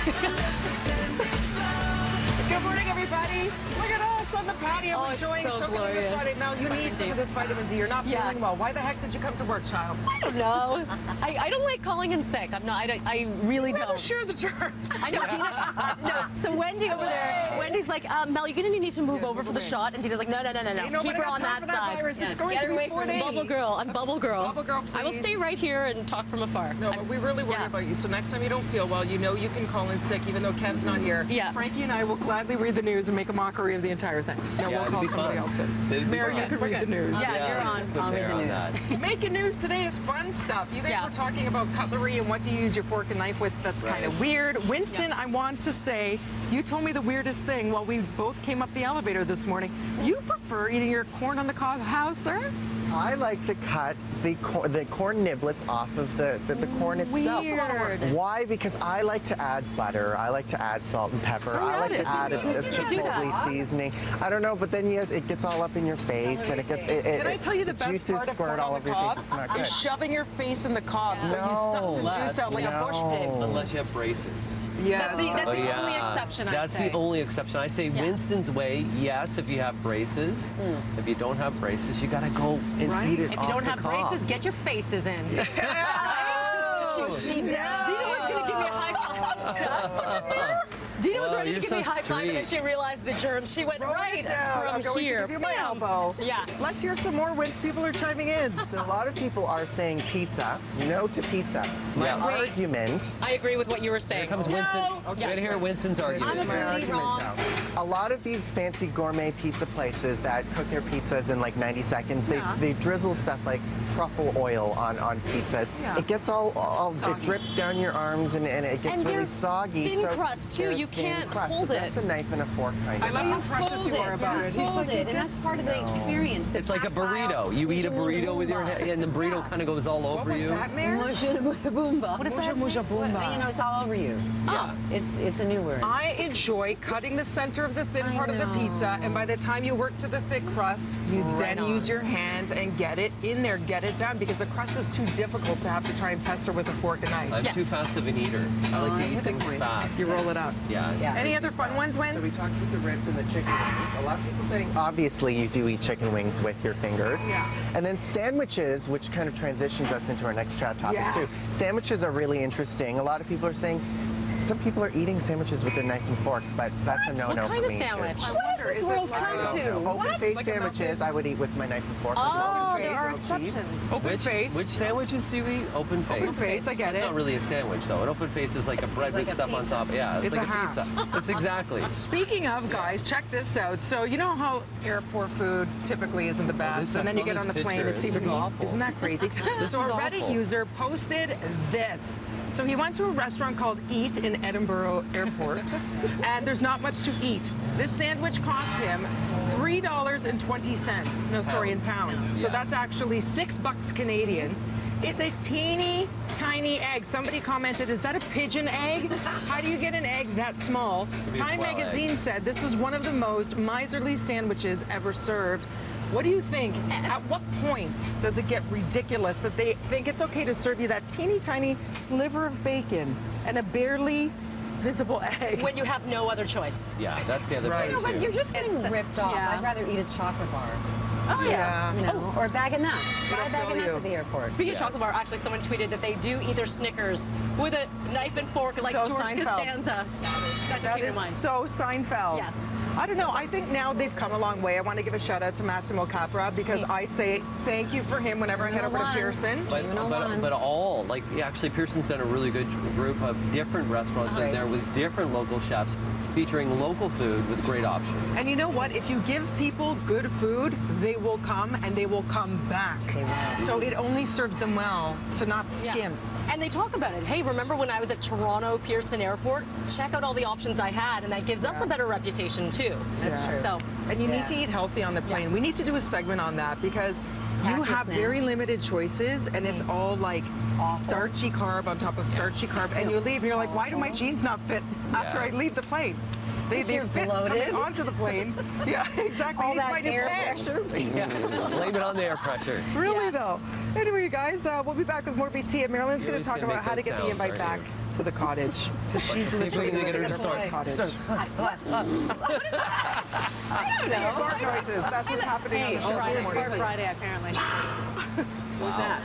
Good morning, everybody. Look at us on the patio enjoying so soaking in this glorious. Friday. Now, you need some of this vitamin D. You're not feeling well. Why the heck did you come to work, child? I don't know. I don't like calling in sick. I'm not. I really don't. Share the germs. I know, Dina. No, so Wendy over there, Wendy's like, Mel, you're gonna need to move over for the shot. And Dina's like, no. Keep her on that side. It's going to be 4 days. Bubble girl. I'm bubble girl. Bubble girl, I will please. stay right here and talk from afar. No, but we really worry about you. So next time you don't feel well, you know you can call in sick, even though Kev's not here. Yeah. Frankie and I will gladly read the news and make a mockery of the entire thing. No, we'll call somebody else in. Mary, you can read the news. Yeah, you're on. I'll read the news. Making news today is fun stuff. You guys were talking about cutlery and what to use your fork and knife with. That's kind of weird. Winston, I want to say, you told me the weirdest thing while we both came up the elevator this morning. You prefer eating your corn on the cob house, sir? I like to cut the corn niblets off of the corn itself. Weird. Why? Because I like to add butter. I like to add salt and pepper. So I like to add a chipotle that? seasoning. I don't know, but then it gets all up in your face, and it gets Can I tell you the best juices part of squirt corn all on over the your face. cob? It's not good. Is shoving your face in the cob, so you suck the juice out like a bush pig. Unless you have braces. Yes. That's the only exception, I'd That's say. the only exception. I say Winston's way, yes, if you have braces. If you don't have braces, you gotta go and eat it If off you don't the have cob. braces, get your faces in. She does. Dina was going to give me a high five. Dina was ready to give me a high five, and then she realized the germs. She went right from here. Give you my elbow. Yeah. Let's hear some more whence people are chiming in. So a lot of people are saying pizza. No to pizza. My argument. I agree with what you were saying. Here comes Winston. Okay. Right here, Winston's argument. I'm a foodie, wrong. A lot of these fancy gourmet pizza places that cook their pizzas in like 90 seconds, they drizzle stuff like truffle oil on pizzas. Yeah. It gets all it drips down your arms and it gets really soggy. Thin crust too. You can't hold it. That's a knife and a fork kind of. I like how precious you are about it. Fold it, and that's part of the experience. It's like a burrito. You eat a burrito with your hand, and the burrito kind of goes all over you. What is that, Mary? Boomba. What is that? Muja boomba. You know, it's all over you. Yeah. It's a new word. I enjoy cutting the center of the thin part of the pizza, and by the time you work to the thick crust, you then use your hands and get it in there, get it done, because the crust is too difficult to have to try and pester with a fork and knife. I'm too fast of an eater. I like to eat things fast. You roll it up. Yeah. Any other fun ones, Wens? So we talked about the ribs and the chicken wings. A lot of people saying, obviously, you do eat chicken wings with your fingers. Yeah. And then sandwiches, which kind of transitions us into our next chat topic too. Sandwiches are really interesting. A lot of people are saying, some people are eating sandwiches with their knife and forks, but that's a no-no for me. What kind of sandwich? What does this world come to? Open-faced sandwiches, I would eat with my knife and fork. Oh, there are exceptions. Open face. Which sandwiches do you eat? Open face. Open face, I get it. It's not really a sandwich, though. An open face is like a bread with stuff on top. Yeah, it's like a pizza. It's exactly. Speaking of, guys, check this out. So you know how airport food typically isn't the best, and then you get on the plane, it's even awful. Isn't that crazy? So a Reddit user posted this. So he went to a restaurant called Eat in Edinburgh Airport, and there's not much to eat. This sandwich cost him $3.20. No, sorry, in pounds. So that's actually $6 Canadian. It's a teeny tiny egg. Somebody commented, is that a pigeon egg? How do you get an egg that small? Time magazine said this is one of the most miserly sandwiches ever served. What do you think? At what point does it get ridiculous that they think it's okay to serve you that teeny tiny sliver of bacon and a barely visible egg? When you have no other choice. Yeah, that's the other Right. part, But too. you're just getting ripped off. Yeah. I'd rather eat a chocolate bar. Oh, yeah. You know, or a bag of nuts. Buy a bag of feel nuts you. at the airport. Speaking of chocolate bar, actually someone tweeted that they do eat their Snickers with a knife and fork like So George Seinfeld. Costanza. That just That came to is mind. so Seinfeld. Yes. I don't know. I think now they've come a long way. I want to give a shout out to Massimo Capra because I say thank you for him whenever I head over to Pearson. But all, like, actually, Pearson's done a really good group of different restaurants in there with different local chefs featuring local food with great options. And you know what? If you give people good food, they will come and they will come back. So it only serves them well to not skim. And they talk about it. Hey, remember when I was at Toronto Pearson Airport? Check out all the options I had, and that gives us a better reputation too. That's true. So, And you need to eat healthy on the plane. We need to do a segment on that because Pack you your have very snacks. limited choices and it's all like starchy carb on top of starchy carb. And you leave and you're like, why do my jeans not fit after I leave the plane? They You're fit bloated. coming onto the plane. Yeah, exactly. All It's that my new air pants. pressure. Yeah. Blame it on the air pressure. Really though. Anyway, you guys, we'll be back with more BT. And Marilyn's going to always talk gonna about make how to those get the sounds, invite aren't back you? to the cottage. Because she's See if we literally can get her to the start. cottage. I don't know. Fart noises. That's what's happening on the show this morning. Friday, apparently. Who's that?